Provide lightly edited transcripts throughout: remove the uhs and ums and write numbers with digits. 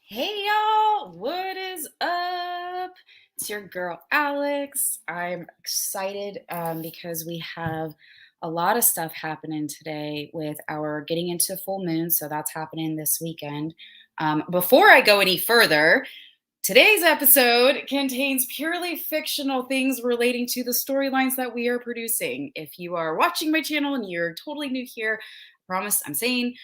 Hey y'all, what is up? It's your girl Alex. I'm excited because we have a lot of stuff happening today with our getting into full moon. So that's happening this weekend. Before I go any further, today's episode contains purely fictional things relating to the storylines that we are producing. If you are watching my channel and you're totally new here, I promise I'm sane.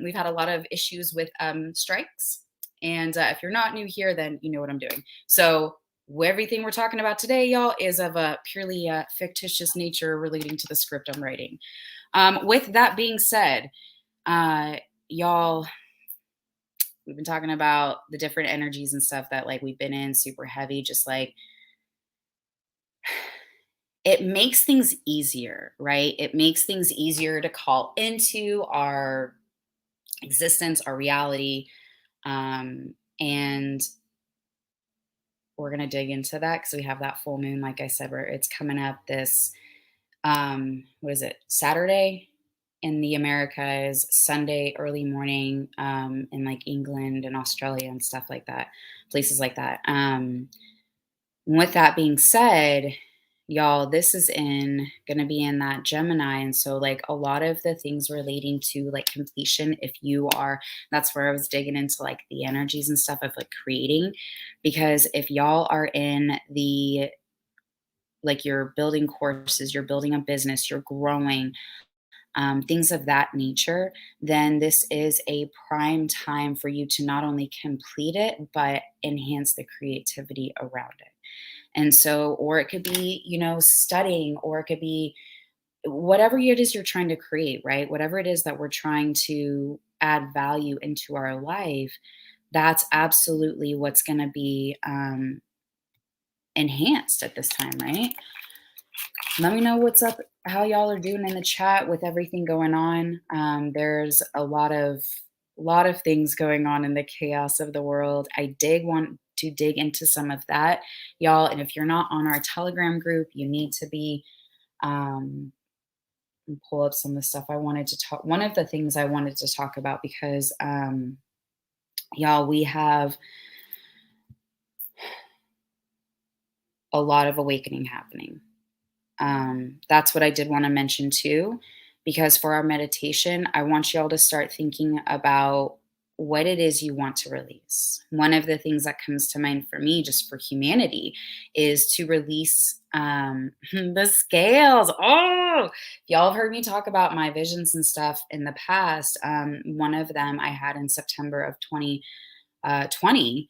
We've had a lot of issues with strikes. And if you're not new here, then you know what I'm doing. So everything we're talking about today, y'all, is of a purely fictitious nature relating to the script I'm writing. With that being said, y'all, we've been talking about the different energies and stuff that like we've been in super heavy, just like it makes things easier, right? It makes things easier to call into our existence, our reality. And we're going to dig into that because we have that full moon, like I said, where it's coming up this, what is it, Saturday? in the Americas, Sunday early morning, in like England and Australia and stuff like that, places like that. With that being said, y'all, this is in gonna be in that Gemini. And so like a lot of the things relating to like completion, if you are, that's where I was digging into like the energies and stuff of like creating. Because if y'all are in the like you're building courses, you're building a business, you're growing, things of that nature, then this is a prime time for you to not only complete it, but enhance the creativity around it. And so, or it could be, studying, or it could be whatever it is you're trying to create, right? Whatever it is that we're trying to add value into our life, that's absolutely what's going to be enhanced at this time, right? Let me know what's up, how y'all are doing in the chat with everything going on. There's a lot of things going on in the chaos of the world. I did want to dig into some of that, y'all. And if you're not on our Telegram group, you need to be. And pull up some of the stuff I wanted to talk. One of the things I wanted to talk about because, y'all, we have a lot of awakening happening. That's what I did want to mention too, because for our meditation, I want y'all to start thinking about what it is you want to release. One of the things that comes to mind for me, just for humanity, is to release the scales. Oh, y'all have heard me talk about my visions and stuff in the past. One of them I had in September of 2020.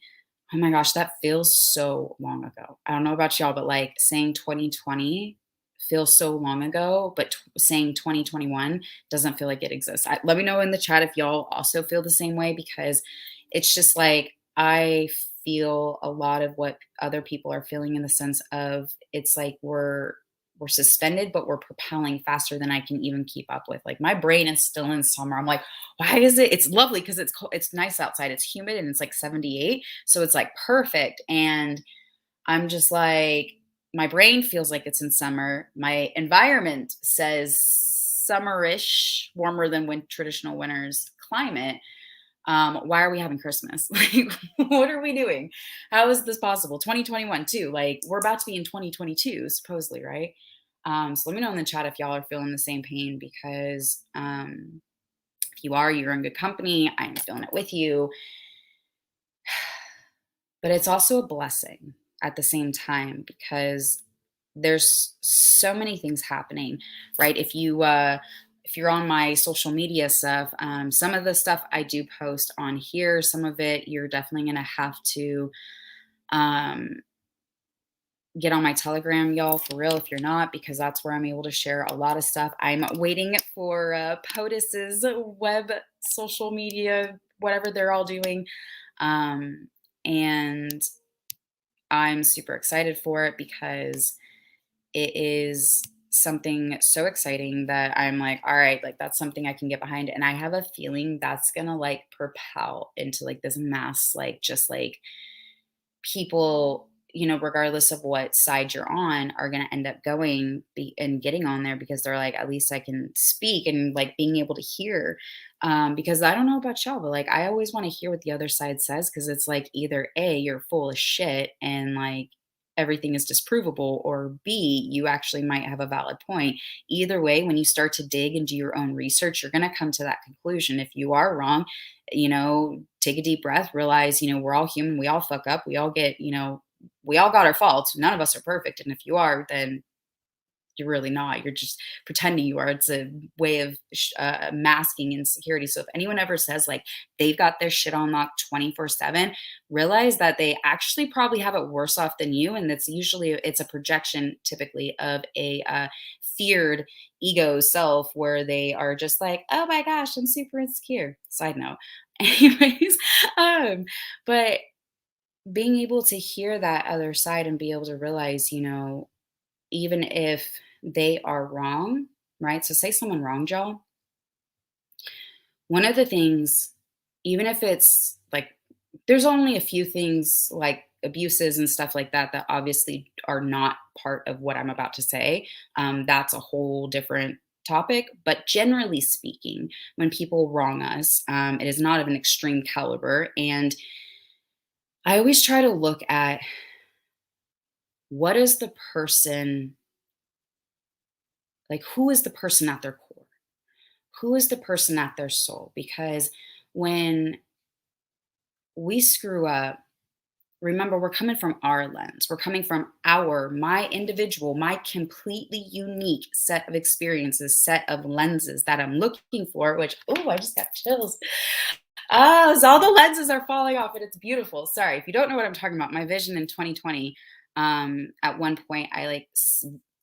Oh my gosh, that feels so long ago. I don't know about y'all, but like saying 2020 feels so long ago, but saying 2021 doesn't feel like it exists. Let me know in the chat if y'all also feel the same way, because it's just like I feel a lot of what other people are feeling, in the sense of it's like we're suspended, but we're propelling faster than I can even keep up with. Like my brain is still in summer. I'm like, why is it? It's lovely because it's cold, it's nice outside. It's humid and it's like 78, so it's like perfect. And I'm just like, my brain feels like it's in summer. My environment says summerish, warmer than traditional winter's climate. Why are we having Christmas? Like, what are we doing? How is this possible? 2021 too. Like, we're about to be in 2022, supposedly, right? So let me know in the chat if y'all are feeling the same pain, because if you are, you're in good company. I'm feeling it with you. But it's also a blessing at the same time, because there's so many things happening, right? If you're on my social media stuff, some of the stuff I do post on here, some of it you're definitely gonna have to um, get on my Telegram, y'all, for real, if you're not, because that's where I'm able to share a lot of stuff. I'm waiting for POTUS's web social media, whatever they're all doing. And I'm super excited for it, because it is something so exciting that I'm like, all right, like that's something I can get behind. And I have a feeling that's gonna like propel into like this mass, like just like people, regardless of what side you're on, are going to end up and getting on there, because they're like, at least I can speak, and like being able to hear. Because I don't know about y'all, but like I always want to hear what the other side says, because it's like either A, you're full of shit and like everything is disprovable, or B, you actually might have a valid point. Either way, when you start to dig and do your own research, you're going to come to that conclusion. If you are wrong, take a deep breath, realize, we're all human, we all fuck up, we all got our faults. None of us are perfect. And if you are, then you're really not. You're just pretending you are. It's a way of masking insecurity. So if anyone ever says like they've got their shit on lock 24/7, realize that they actually probably have it worse off than you. And it's a projection typically of a feared ego self, where they are just like, oh my gosh, I'm super insecure. Side note. Anyways, but being able to hear that other side and be able to realize, even if they are wrong, right? So say someone wronged y'all. One of the things, even if it's like, there's only a few things like abuses and stuff like that that obviously are not part of what I'm about to say. That's a whole different topic, but generally speaking, when people wrong us, it is not of an extreme caliber. And I always try to look at what is the person, like, who is the person at their core? Who is the person at their soul? Because when we screw up, remember, we're coming from our lens. We're coming from my individual, my completely unique set of experiences, set of lenses that I'm looking for, which, oh, I just got chills. Oh, so all the lenses are falling off and it's beautiful. Sorry, if you don't know what I'm talking about, my vision in 2020, at one point I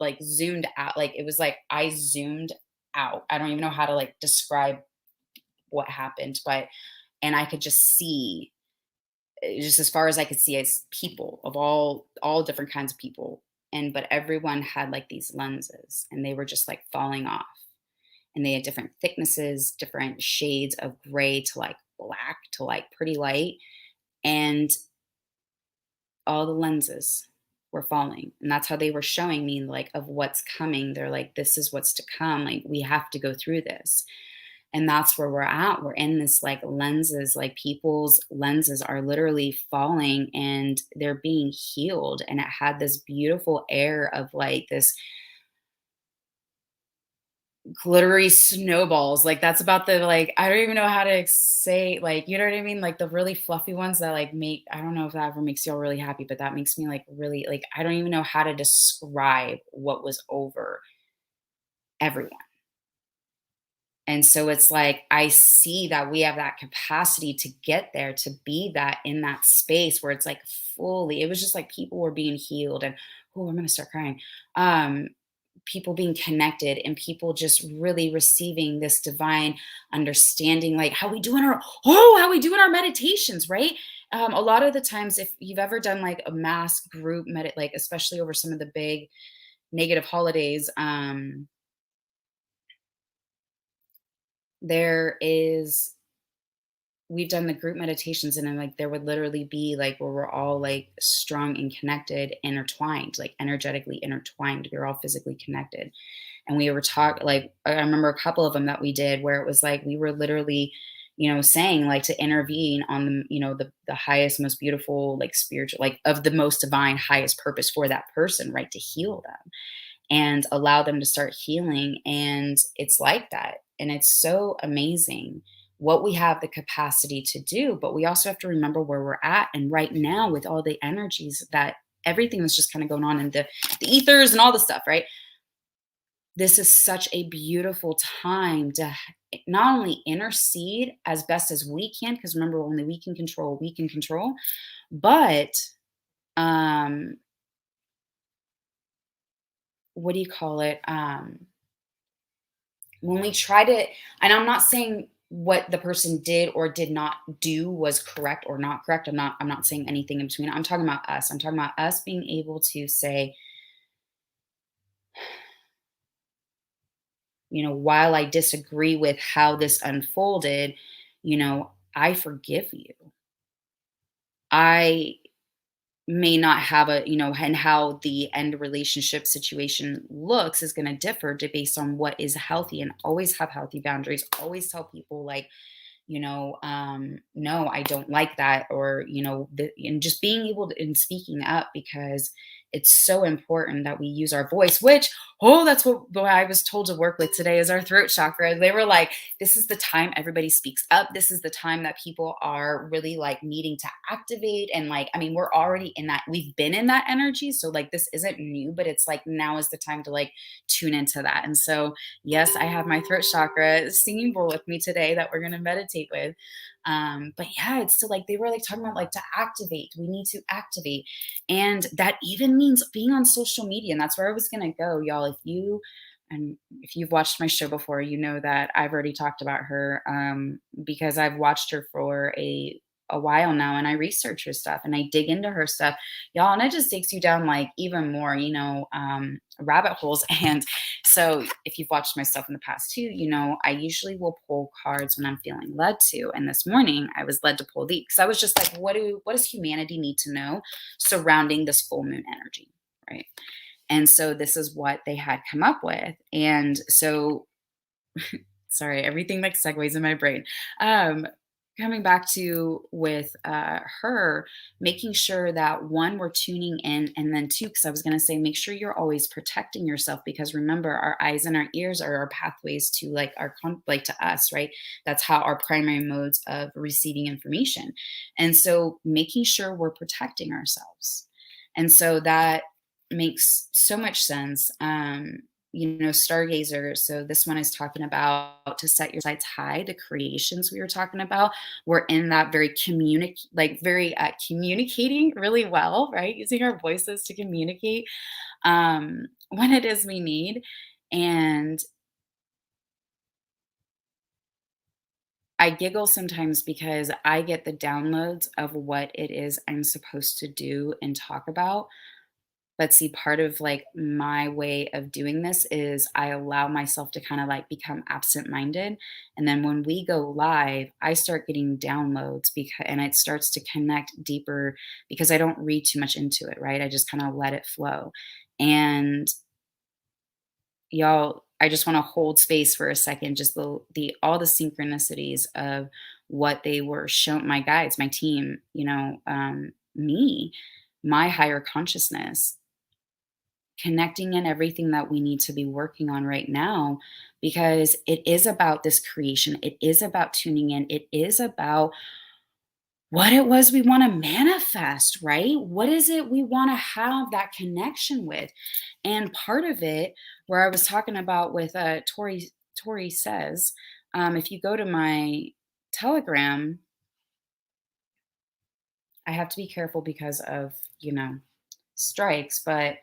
like zoomed out. Like it was like I zoomed out. I don't even know how to like describe what happened, but and I could just see just as far as I could see as people of all different kinds of people. And but everyone had like these lenses and they were just like falling off. And they had different thicknesses, different shades of gray to like black to like pretty light. And all the lenses were falling. And that's how they were showing me like of what's coming. They're like, this is what's to come. Like we have to go through this. And that's where we're at. We're in this like lenses, like people's lenses are literally falling and they're being healed. And it had this beautiful air of like this glittery snowballs. Like that's about the like I don't even know how to say like you know what I mean? Like the really fluffy ones that like make I don't know if that ever makes y'all really happy, but that makes me like really like I don't even know how to describe what was over everyone. And so it's like, I see that we have that capacity to get there, to be that in that space where it's like fully, it was just like people were being healed and, oh, I'm going to start crying. Um, People being connected and people just really receiving this divine understanding, like how we do in our meditations, right? A lot of the times, if you've ever done like a mass group like especially over some of the big negative holidays, there is we've done the group meditations and then like there would literally be like where we're all like strong and connected, intertwined, like energetically intertwined. We were all physically connected. And we were talking like I remember a couple of them that we did where it was like we were literally, saying like to intervene on the, the highest, most beautiful, like spiritual, like of the most divine, highest purpose for that person, right? To heal them and allow them to start healing. And it's like that. And it's so amazing what we have the capacity to do. But we also have to remember where we're at. And right now, with all the energies that everything that's just kind of going on in the ethers and all the stuff, right? This is such a beautiful time to not only intercede as best as we can, because remember, only we can control, but um, what do you call it? When we try to, and I'm not saying what the person did or did not do was correct or not correct. I'm not saying anything in between. I'm talking about us. I'm talking about us being able to say, while I disagree with how this unfolded, I forgive you. I may not have and how the end relationship situation looks is going to differ based on what is healthy, and always have healthy boundaries. Always tell people like, no, I don't like that, or and just being able to and speaking up, because it's so important that we use our voice, which, oh, that's what I was told to work with today is our throat chakra. They were like, this is the time everybody speaks up. This is the time that people are really like needing to activate. And like, I mean, we're already in that, we've been in that energy. So like, this isn't new, but it's like, now is the time to like tune into that. And so, yes, I have my throat chakra singing bowl with me today that we're going to meditate with. But yeah, it's still like they were like talking about like to activate. We need to activate. And that even means being on social media. And that's where I was going to go, y'all. If you've watched my show before, you know that I've already talked about her, because I've watched her for a while now, and I research her stuff and I dig into her stuff, y'all, and it just takes you down like even more, rabbit holes. And so if you've watched my stuff in the past too, I usually will pull cards when I'm feeling led to. And this morning I was led to pull these because I was just like, what does humanity need to know surrounding this full moon energy, right? And so this is what they had come up with. And so Sorry, everything like segues in my brain. Um, Coming back to with her, making sure that one, we're tuning in, and then two, because I was going to say, make sure you're always protecting yourself because remember, our eyes and our ears are our pathways to like like to us, right? That's how our primary modes of receiving information, and so making sure we're protecting ourselves, and so that makes so much sense. Stargazer. So this one is talking about to set your sights high. The creations we were talking about were in that very very communicating really well, right? Using our voices to communicate what it is we need. And I giggle sometimes because I get the downloads of what it is I'm supposed to do and talk about. But see, part of like my way of doing this is I allow myself to kind of like become absent-minded. And then when we go live, I start getting downloads because and it starts to connect deeper because I don't read too much into it, right? I just kind of let it flow. And y'all, I just want to hold space for a second, just the all the synchronicities of what they were shown my guides, my team, me, my higher consciousness connecting in everything that we need to be working on right now because it is about this creation. It is about tuning in. It is about what it was we want to manifest, right? What is it we want to have that connection with? And part of it, where I was talking about with Tori says, if you go to my Telegram, I have to be careful because of, strikes, but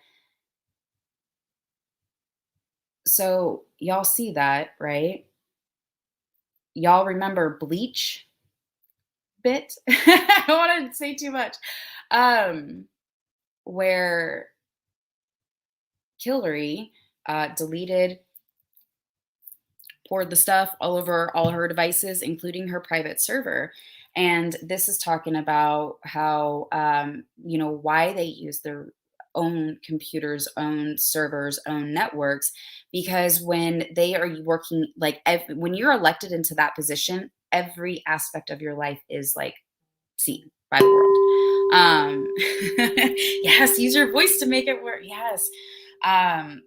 so y'all see that, right? Y'all remember Bleach bit? I don't want to say too much. Um, where Hillary deleted, poured the stuff all over all her devices, including her private server. And this is talking about how, why they use their own computers, own servers, own networks, because when they are working, like when you're elected into that position, every aspect of your life is like seen by the world. Yes, use your voice to make it work. Yes.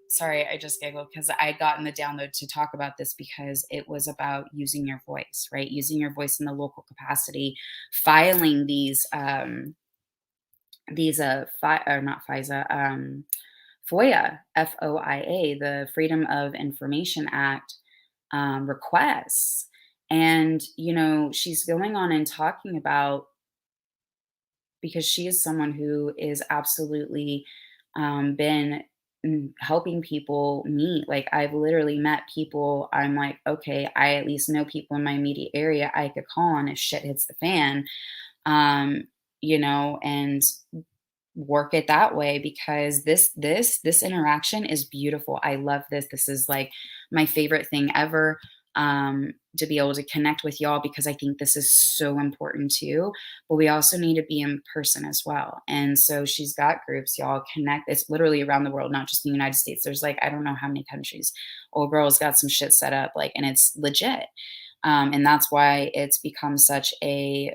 Sorry, I just giggled because I got in the download to talk about this because it was about using your voice, right? Using your voice in the local capacity, filing or not FISA, FOIA, FOIA, the Freedom of Information Act requests. And, she's going on and talking about because she is someone who is absolutely been helping people meet. Like I've literally met people. I'm like, okay, I at least know people in my immediate area I could call on if shit hits the fan. Um, and work it that way because this interaction is beautiful. I love this. This is like my favorite thing ever, to be able to connect with y'all because I think this is so important too. But we also need to be in person as well. And so she's got groups, y'all connect. It's literally around the world, not just in the United States. There's like I don't know how many countries. Old girl's got some shit set up, like, and it's legit. And that's why it's become such a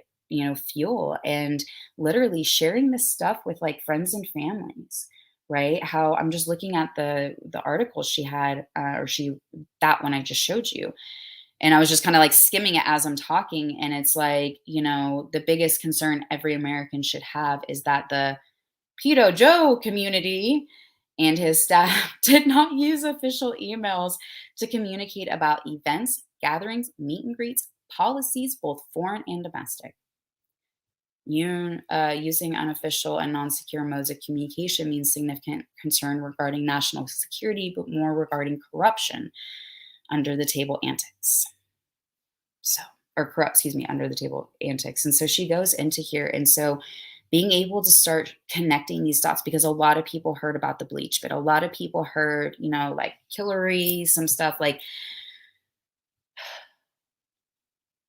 fuel and literally sharing this stuff with like friends and families, right? How I'm just looking at the article she had, or she that one I just showed you, and I was just kind of like skimming it as I'm talking, and it's like the biggest concern every American should have is that the Pedo Joe community and his staff did not use official emails to communicate about events, gatherings, meet and greets, policies, both foreign and domestic. Using unofficial and non-secure modes of communication means significant concern regarding national security, but more regarding corruption under the table antics. So, or corrupt, excuse me, under the table antics. And so she goes into here. And so being able to start connecting these dots, because a lot of people heard about the bleach, but a lot of people heard, like Hillary, some stuff like,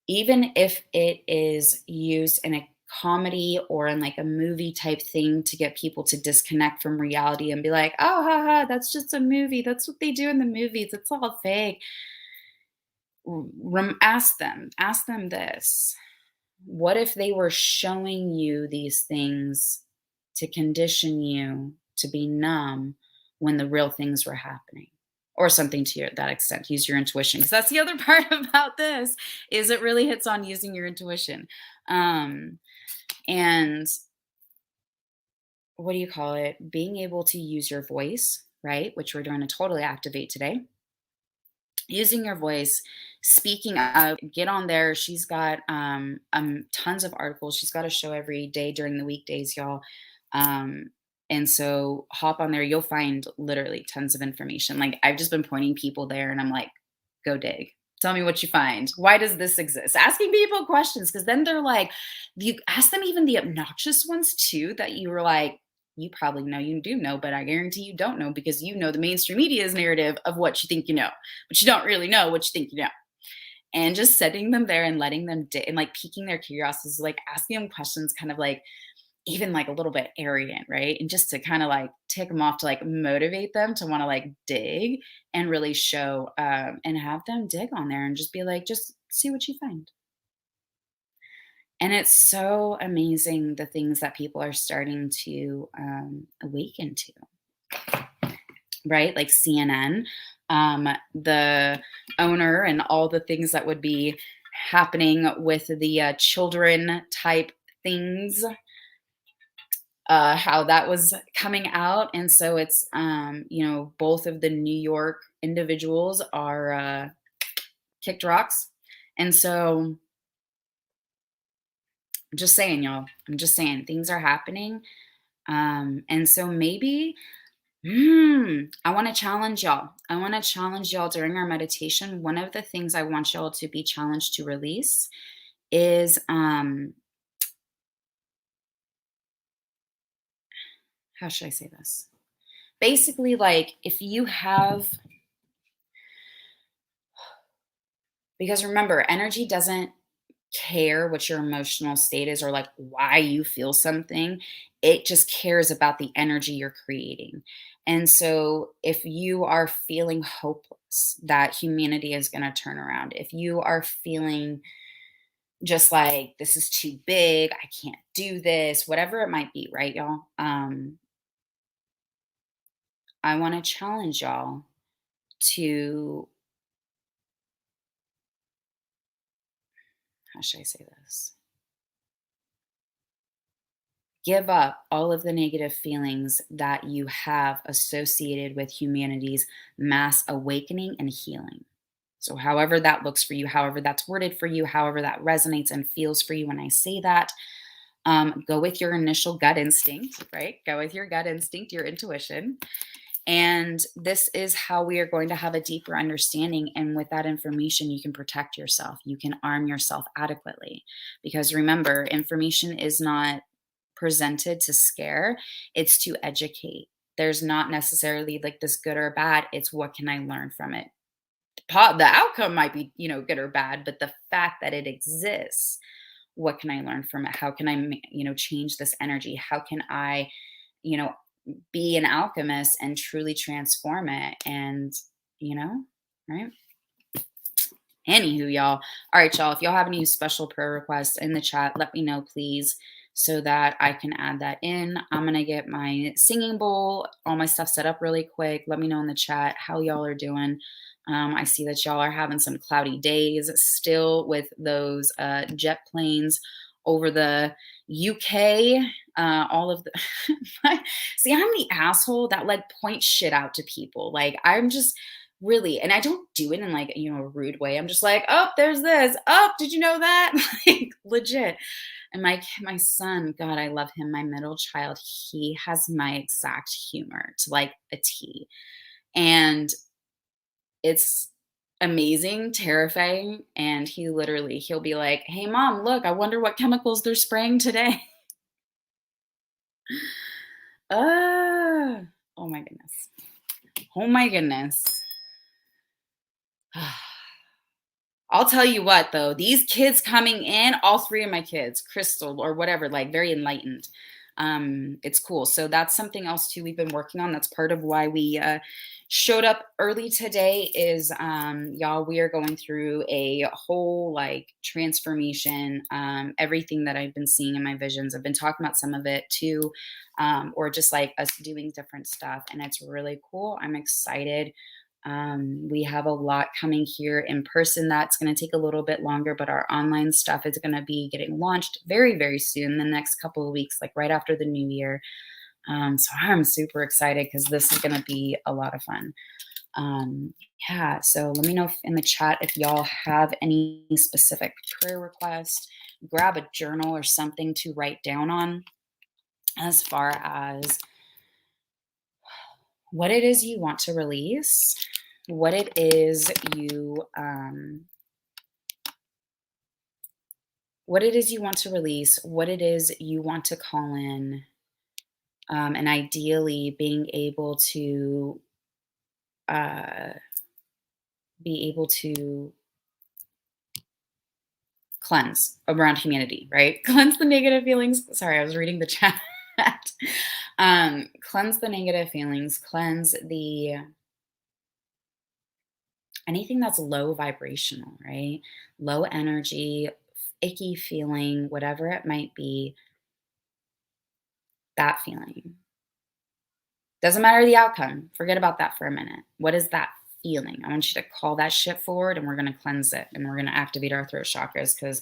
even if it is used in a comedy or in like a movie type thing to get people to disconnect from reality and be like, oh, haha, that's just a movie. That's what they do in the movies. It's all fake. Ask them this. What if they were showing you these things to condition you to be numb when the real things were happening? Or something to that extent. Use your intuition. Because that's the other part about this is it really hits on using your intuition. Um, and what do you call it? Being able to use your voice, right? Which we're doing to totally activate today, using your voice, speaking up, get on there. She's got tons of articles. She's got a show every day during the weekdays, y'all. Um, and so hop on there. You'll find literally tons of information. Like I've just been pointing people there and I'm like, go dig. Tell me what you find. Why does this exist? Asking people questions because then they're like, you ask them even the obnoxious ones too that you were like, you probably know you do know, but I guarantee you don't know because you know the mainstream media's narrative of what you think you know, but you don't really know what you think you know. And just setting them there and letting them and like piquing their curiosities, like asking them questions, kind of like even like a little bit arrogant, right? And just to kind of like tick them off to like motivate them to want to like dig and really show and have them dig on there and just be like, just see what you find. And it's so amazing the things that people are starting to awaken to, right? Like CNN, the owner, and all the things that would be happening with the children type things, how that was coming out. And so it's, both of the New York individuals are kicked rocks. And so I'm just saying, y'all, I'm just saying things are happening. And so maybe I want to challenge y'all. I want to challenge y'all during our meditation. One of the things I want y'all to be challenged to release is how should I say this? Basically, like if you have, because remember, energy doesn't care what your emotional state is or like why you feel something. It just cares about the energy you're creating. And so if you are feeling hopeless that humanity is going to turn around, if you are feeling just like this is too big, I can't do this, whatever it might be, right, y'all? I want to challenge y'all to, how should I say this? Give up all of the negative feelings that you have associated with humanity's mass awakening and healing. So, however that looks for you, however that's worded for you, however that resonates and feels for you when I say that, go with your initial gut instinct, right? Go with your gut instinct, your intuition. And this is how we are going to have a deeper understanding. And with that information, you can protect yourself, you can arm yourself adequately. Because remember, information is not presented to scare, it's to educate. There's not necessarily like this good or bad, it's what can I learn from it. The outcome might be, good or bad, but the fact that it exists, what can I learn from it? How can I, change this energy? How can I, you know, be an alchemist and truly transform it? And, right? Anywho, y'all. All right, y'all. If y'all have any special prayer requests in the chat, let me know, please, so that I can add that in. I'm going to get my singing bowl, all my stuff set up really quick. Let me know in the chat how y'all are doing. I see that y'all are having some cloudy days still with those jet planes over the UK. All of the see, I'm the asshole that like points shit out to people. Like I'm just really, and I don't do it in like a rude way. I'm just like, oh, there's this. Oh, did you know that? Like legit. And my son, God, I love him. My middle child, he has my exact humor to like a T, and it's amazing, terrifying. And he'll be like, "Hey, mom, look, I wonder what chemicals they're spraying today." Oh my goodness. Oh my goodness. I'll tell you what, though, these kids coming in, all three of my kids, Crystal or whatever, like very enlightened. It's cool. So that's something else too we've been working on. That's part of why we showed up early today is y'all, we are going through a whole like transformation. Everything that I've been seeing in my visions, I've been talking about some of it too, or just like us doing different stuff, and it's really cool. I'm excited. We have a lot coming here in person that's going to take a little bit longer, but our online stuff is going to be getting launched very, very soon, the next couple of weeks, like right after the new year. So I'm super excited because this is going to be a lot of fun. Um, yeah, so let me know in the chat if y'all have any specific prayer requests. Grab a journal or something to write down on as far as what it is you want to release, what it is what it is you want to release, what it is you want to call in, and ideally being able to uh, be able to cleanse around humanity, right? Cleanse the negative feelings. Sorry, I was reading the chat. Cleanse the negative feelings, cleanse the anything that's low vibrational, right? Low energy, icky feeling, whatever it might be, that feeling. Doesn't matter the outcome. Forget about that for a minute. What is that feeling? I want you to call that shit forward and we're going to cleanse it and we're going to activate our throat chakras because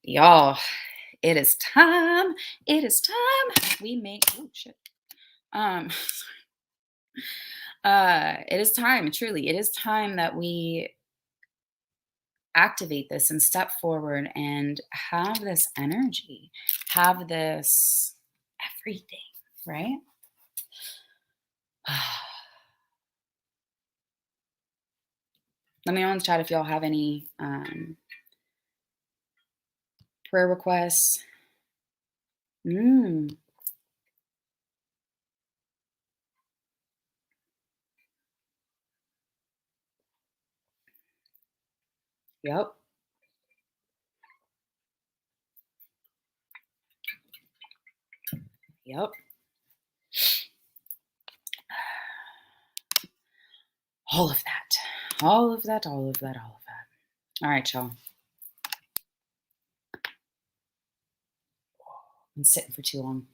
y'all, it is time. It is time. We make oh shit. Um it is time, truly. It is time that we activate this and step forward and have this energy, have this everything, right? Let me know in the chat if y'all have any prayer requests. Mm, yep. Yep. All of that. All of that, all of that, all of that. All right, y'all. I'm sitting for too long.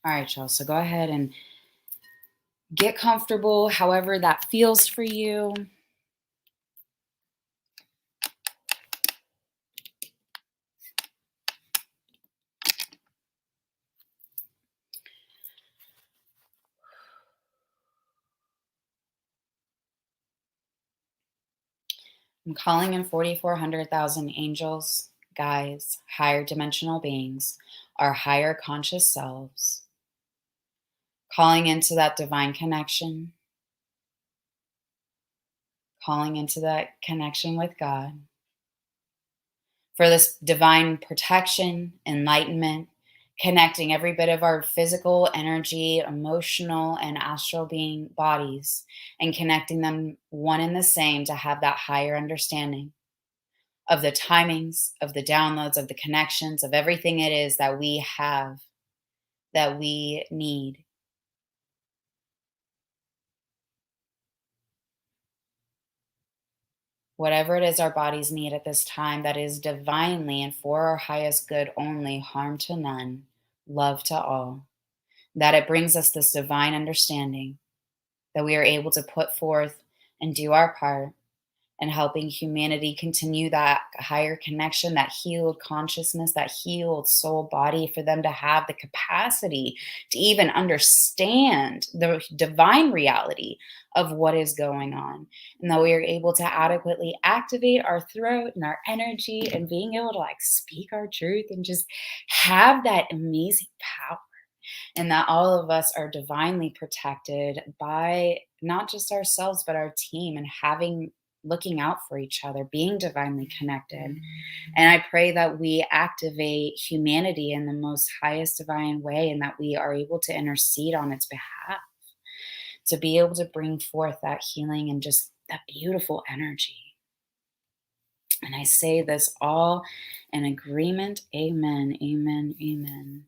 All right, y'all. So go ahead and get comfortable, however that feels for you. I'm calling in 4,400,000 angels, guides, higher dimensional beings, our higher conscious selves, calling into that divine connection, calling into that connection with God, for this divine protection, enlightenment, connecting every bit of our physical, energy, emotional, and astral being bodies, and connecting them one and the same to have that higher understanding of the timings, of the downloads, of the connections, of everything it is that we have, that we need. Whatever it is our bodies need at this time that is divinely and for our highest good only, harm to none, love to all, that it brings us this divine understanding that we are able to put forth and do our part and helping humanity continue that higher connection, that healed consciousness, that healed soul body, for them to have the capacity to even understand the divine reality of what is going on. And that we are able to adequately activate our throat and our energy and being able to like speak our truth and just have that amazing power, and that all of us are divinely protected by not just ourselves but our team, and having looking out for each other, being divinely connected. And I pray that we activate humanity in the most highest divine way, and that we are able to intercede on its behalf, to be able to bring forth that healing and just that beautiful energy. And I say this all in agreement. Amen. Amen. Amen.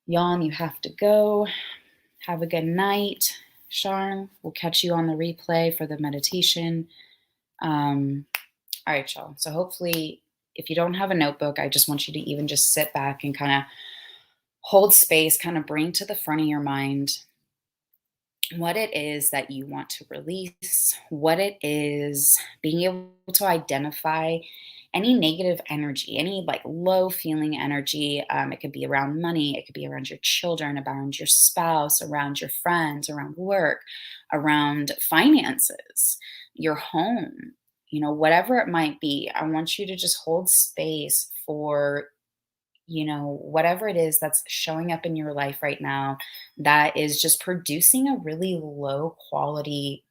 Yon, you have to go. Have a good night, Sharn. We'll catch you on the replay for the meditation. All right, y'all. So hopefully, if you don't have a notebook, I just want you to even just sit back and kind of hold space, kind of bring to the front of your mind what it is that you want to release, what it is, being able to identify any negative energy, any like low feeling energy. It could be around money, it could be around your children, around your spouse, around your friends, around work, around finances, your home, whatever it might be. I want you to just hold space for whatever it is that's showing up in your life right now that is just producing a really low quality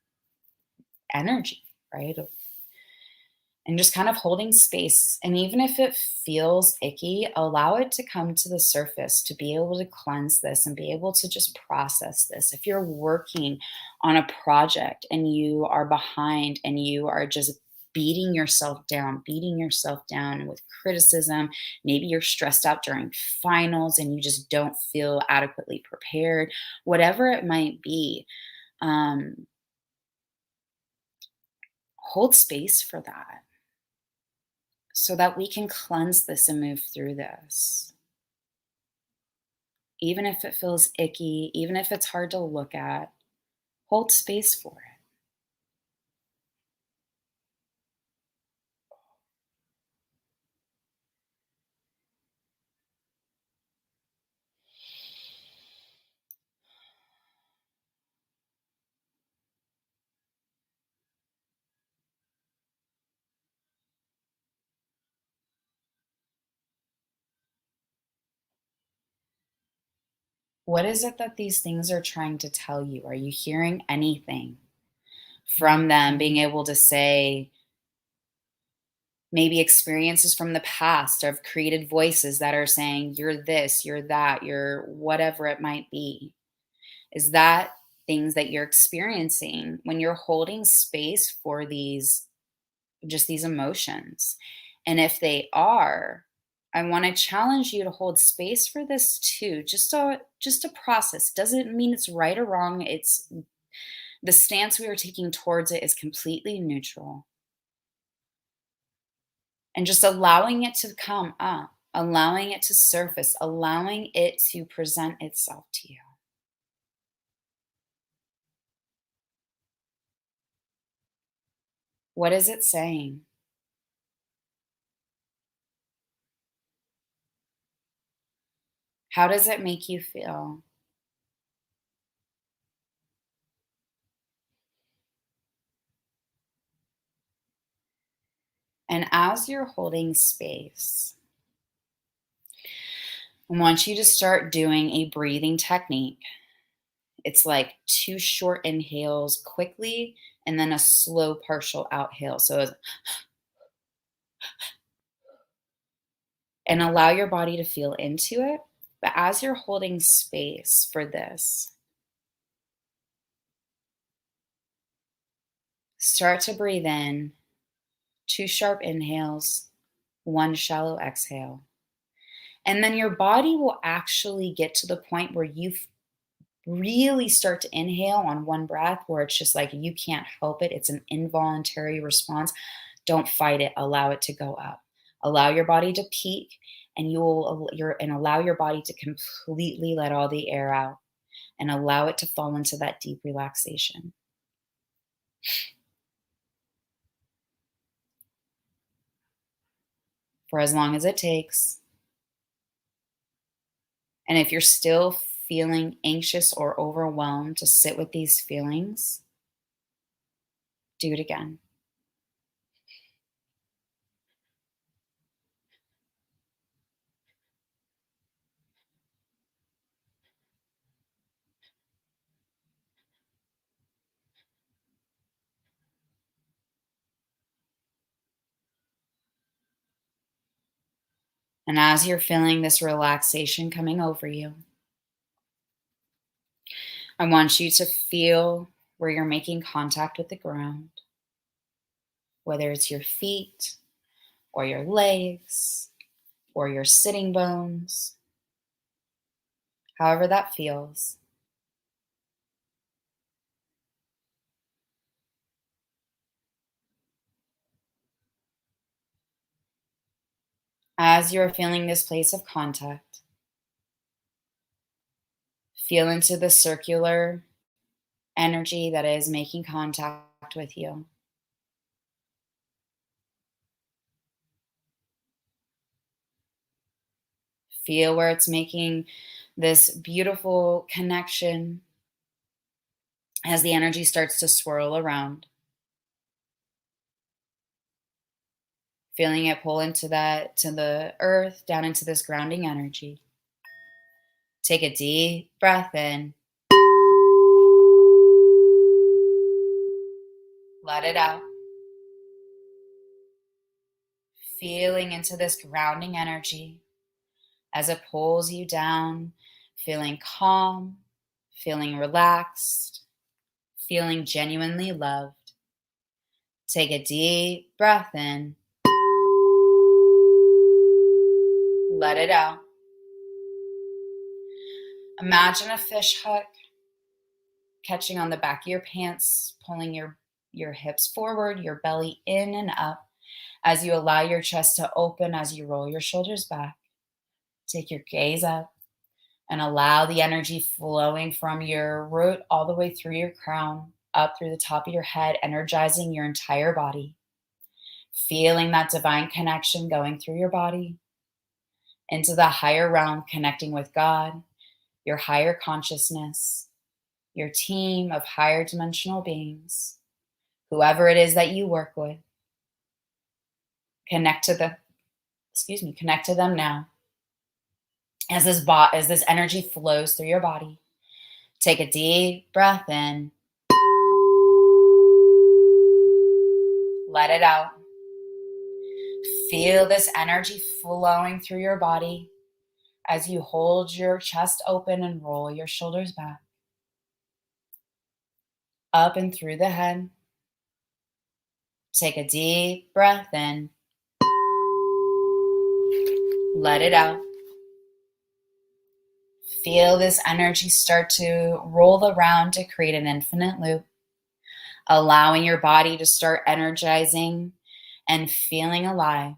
energy, right? And just kind of holding space. And even if it feels icky, allow it to come to the surface to be able to cleanse this and be able to just process this. If you're working on a project and you are behind and you are just beating yourself down with criticism, maybe you're stressed out during finals and you just don't feel adequately prepared, whatever it might be, um, hold space for that so that we can cleanse this and move through this. Even if it feels icky, even if it's hard to look at, hold space for it. What is it that these things are trying to tell you? Are you hearing anything from them being able to say, maybe experiences from the past of created voices that are saying, you're this, you're that, you're whatever it might be? Is that things that you're experiencing when you're holding space for these emotions? And if they are, I want to challenge you to hold space for this too. Just a process. Doesn't mean it's right or wrong. It's the stance we are taking towards it is completely neutral. And just allowing it to come up, allowing it to surface, allowing it to present itself to you. What is it saying? How does it make you feel? And as you're holding space, I want you to start doing a breathing technique. It's like 2 short inhales quickly and then a slow partial outhale. And allow your body to feel into it. But as you're holding space for this, start to breathe in 2 sharp inhales, 1 shallow exhale. And then your body will actually get to the point where you really start to inhale on one breath, where it's just like you can't help it. It's an involuntary response. Don't fight it. Allow it to go up. Allow your body to peak, and allow your body to completely let all the air out and allow it to fall into that deep relaxation for as long as it takes. And if you're still feeling anxious or overwhelmed to sit with these feelings, do it again. And as you're feeling this relaxation coming over you, I want you to feel where you're making contact with the ground, whether it's your feet or your legs or your sitting bones, however that feels. As you're feeling this place of contact, feel into the circular energy that is making contact with you. Feel where it's making this beautiful connection as the energy starts to swirl around. Feeling it pull into to the earth, down into this grounding energy. Take a deep breath in. Let it out. Feeling into this grounding energy as it pulls you down, feeling calm, feeling relaxed, feeling genuinely loved. Take a deep breath in. Let it out. Imagine a fish hook catching on the back of your pants, pulling your hips forward, your belly in and up as you allow your chest to open as you roll your shoulders back. Take your gaze up and allow the energy flowing from your root all the way through your crown, up through the top of your head, energizing your entire body. Feeling that divine connection going through your body into the higher realm, connecting with God, your higher consciousness, your team of higher dimensional beings, whoever it is that you work with. Connect to connect to them now. As this energy flows through your body, take a deep breath in. Let it out. Feel this energy flowing through your body as you hold your chest open and roll your shoulders back. Up and through the head. Take a deep breath in. Let it out. Feel this energy start to roll around to create an infinite loop, allowing your body to start energizing and feeling alive,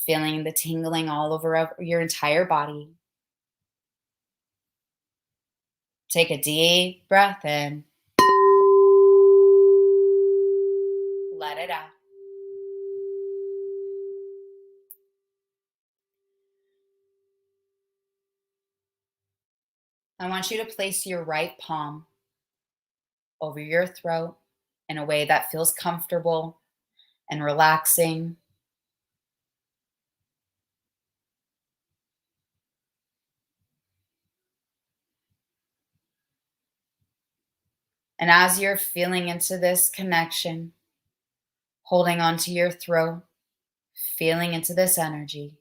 feeling the tingling all over your entire body. Take a deep breath in. Let it out. I want you to place your right palm over your throat in a way that feels comfortable and relaxing. And as you're feeling into this connection, holding onto your throat, feeling into this energy,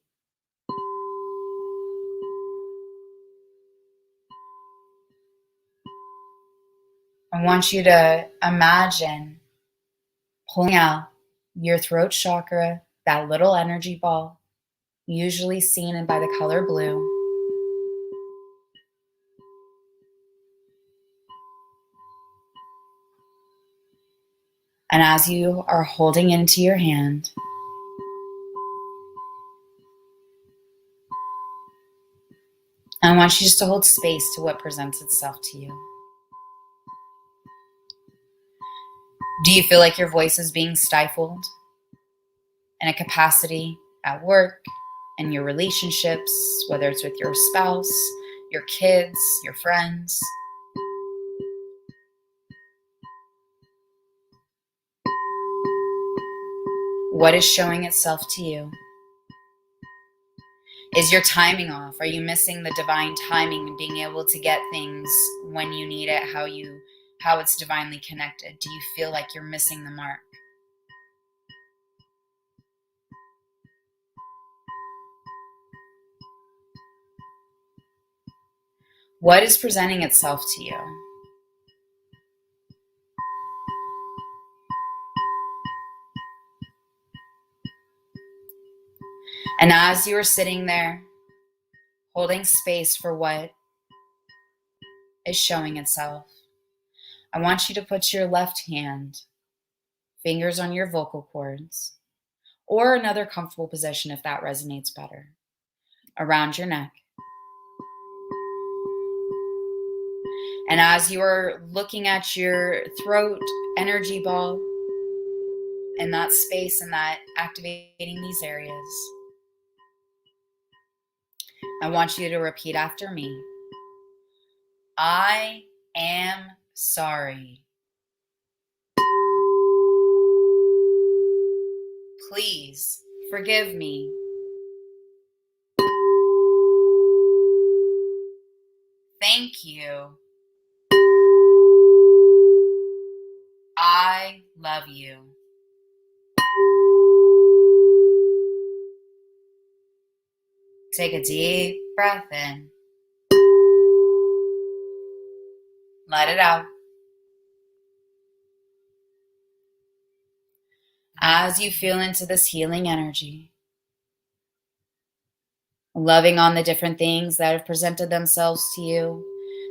I want you to imagine pulling out your throat chakra, that little energy ball, usually seen by the color blue. And as you are holding into your hand, I want you just to hold space to what presents itself to you. Do you feel like your voice is being stifled in a capacity at work, in your relationships, whether it's with your spouse, your kids, your friends? What is showing itself to you? Is your timing off? Are you missing the divine timing and being able to get things when you need it, how it's divinely connected? Do you feel like you're missing the mark? What is presenting itself to you? And as you are sitting there, holding space for what is showing itself, I want you to put your left hand, fingers on your vocal cords, or another comfortable position if that resonates better, around your neck. And as you are looking at your throat energy ball and that space and that activating these areas, I want you to repeat after me. I am sorry. Please forgive me. Thank you. I love you. Take a deep breath in. Let it out. As you feel into this healing energy, loving on the different things that have presented themselves to you,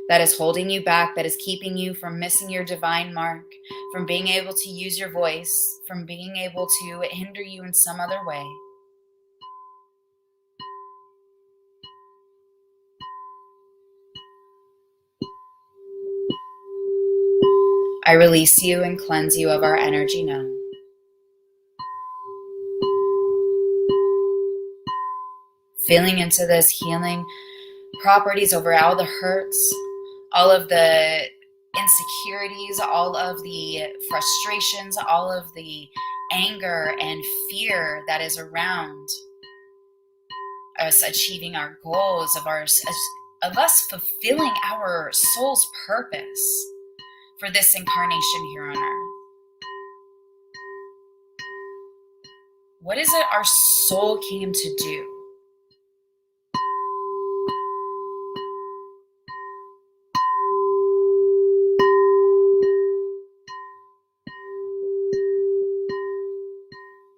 that is holding you back, that is keeping you from missing your divine mark, from being able to use your voice, from being able to hinder you in some other way. I release you and cleanse you of our energy now. Feeling into this healing properties over all the hurts, all of the insecurities, all of the frustrations, all of the anger and fear that is around us achieving our goals, of us fulfilling our soul's purpose for this incarnation here on earth. What is it our soul came to do?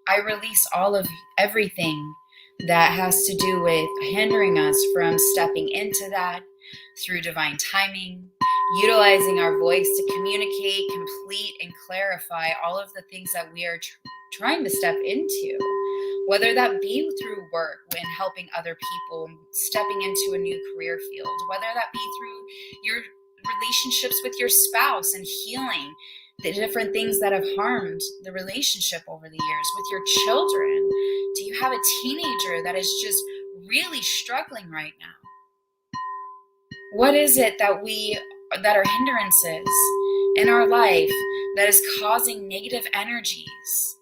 I release all of everything that has to do with hindering us from stepping into that through divine timing, utilizing our voice to communicate, complete, and clarify all of the things that we are trying to step into, whether that be through work when helping other people, stepping into a new career field, whether that be through your relationships with your spouse and healing the different things that have harmed the relationship over the years with your children. Do you have a teenager that is just really struggling right now? What is it that are hindrances in our life that is causing negative energies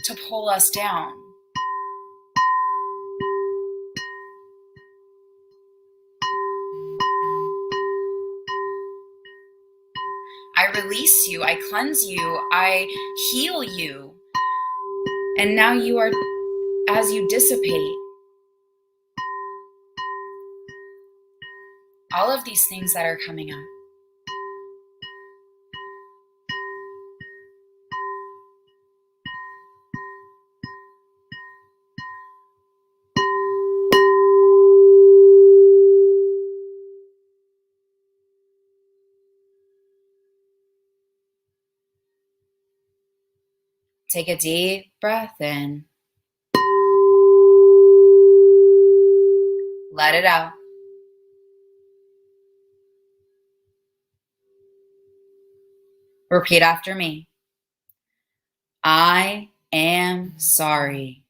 to pull us down? I release you, I cleanse you, I heal you. And now you are, as you dissipate all of these things that are coming up, take a deep breath in. Let it out. Repeat after me. I am sorry.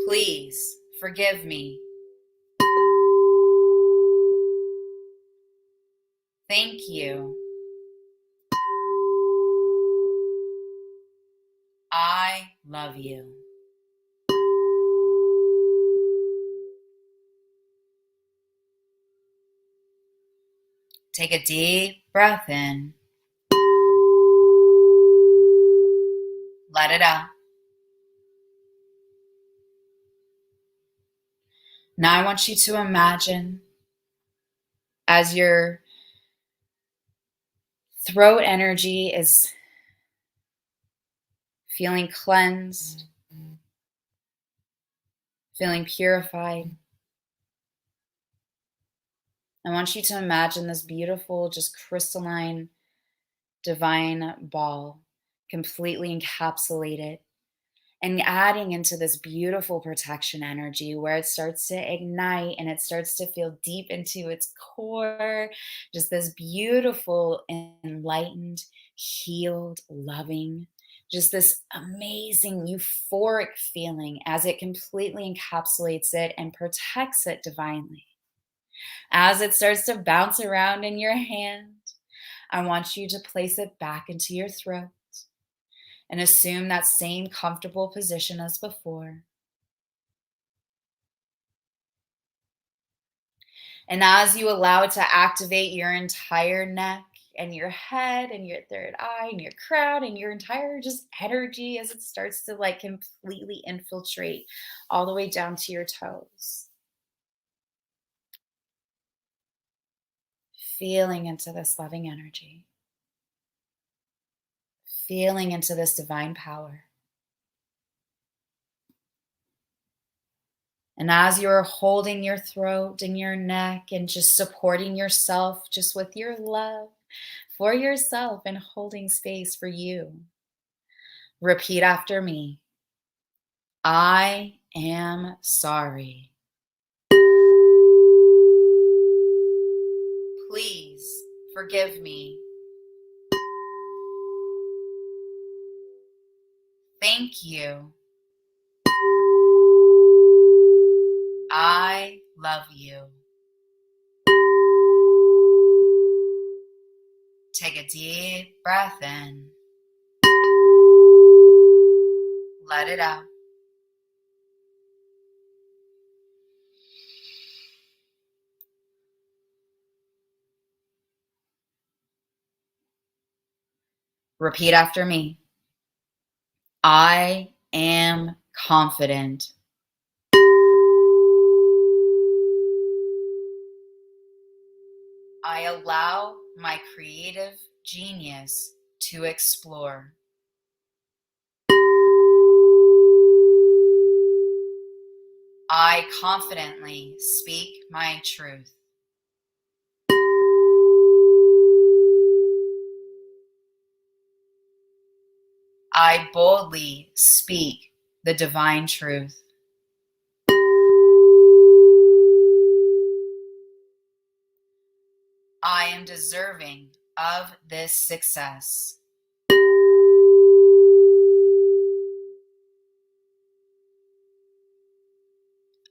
Please forgive me. Thank you. I love you. Take a deep breath in. Let it out. Now I want you to imagine as your throat energy is feeling cleansed, feeling purified. I want you to imagine this beautiful, just crystalline, divine ball completely encapsulated and adding into this beautiful protection energy where it starts to ignite and it starts to feel deep into its core. Just this beautiful, enlightened, healed, loving, just this amazing, euphoric feeling as it completely encapsulates it and protects it divinely. As it starts to bounce around in your hand, I want you to place it back into your throat and assume that same comfortable position as before. And as you allow it to activate your entire neck and your head and your third eye and your crown and your entire just energy as it starts to like completely infiltrate all the way down to your toes. Feeling into this loving energy, feeling into this divine power. And as you're holding your throat and your neck and just supporting yourself just with your love for yourself and holding space for you, repeat after me. I am sorry. Please forgive me. Thank you. I love you. Take a deep breath in. Let it out. Repeat after me. I am confident. I allow my creative genius to explore. I confidently speak my truth. I boldly speak the divine truth. I am deserving of this success.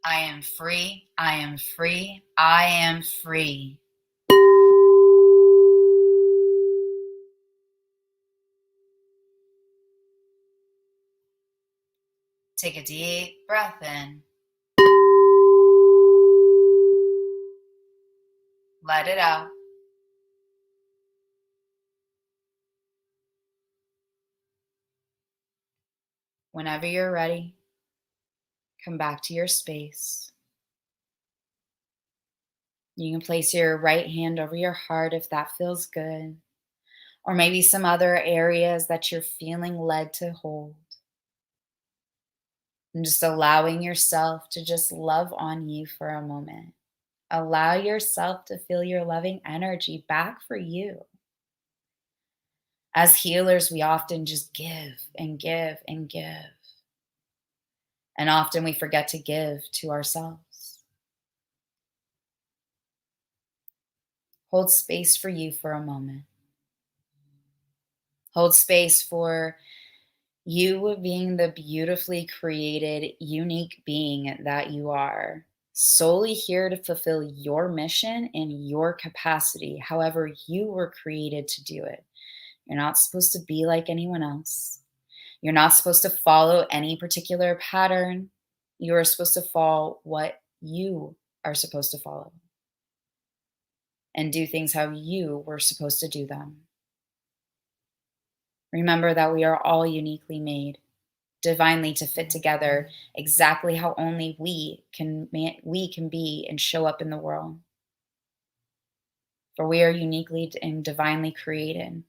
I am free. I am free. I am free. Take a deep breath in. Let it out. Whenever you're ready, come back to your space. You can place your right hand over your heart if that feels good, or maybe some other areas that you're feeling led to hold. And just allowing yourself to just love on you for a moment. Allow yourself to feel your loving energy back for you. As healers, we often just give and give and give. And often we forget to give to ourselves. Hold space for you for a moment. Hold space for you being the beautifully created, unique being that you are, solely here to fulfill your mission in your capacity, however you were created to do it. You're not supposed to be like anyone else. You're not supposed to follow any particular pattern. You are supposed to follow what you are supposed to follow and do things how you were supposed to do them. Remember that we are all uniquely made. divinely to fit together exactly how only we can be and show up in the world. For we are uniquely and divinely created.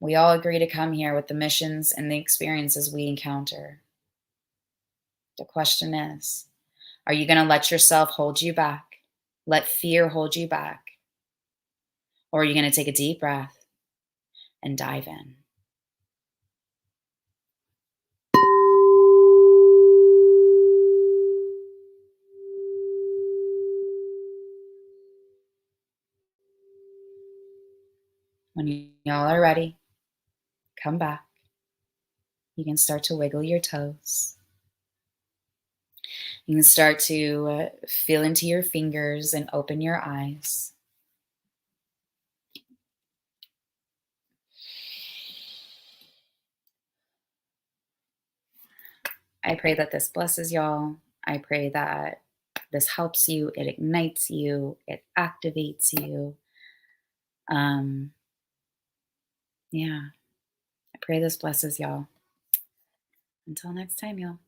We all agree to come here with the missions and the experiences we encounter. The question is, are you going to let yourself hold you back? Let fear hold you back? Or are you going to take a deep breath and dive in? When y'all are ready, come back. You can start to wiggle your toes. You can start to feel into your fingers and open your eyes. I pray that this blesses y'all. I pray that this helps you, it ignites you, it activates you. Yeah, I pray this blesses y'all. Until next time, y'all.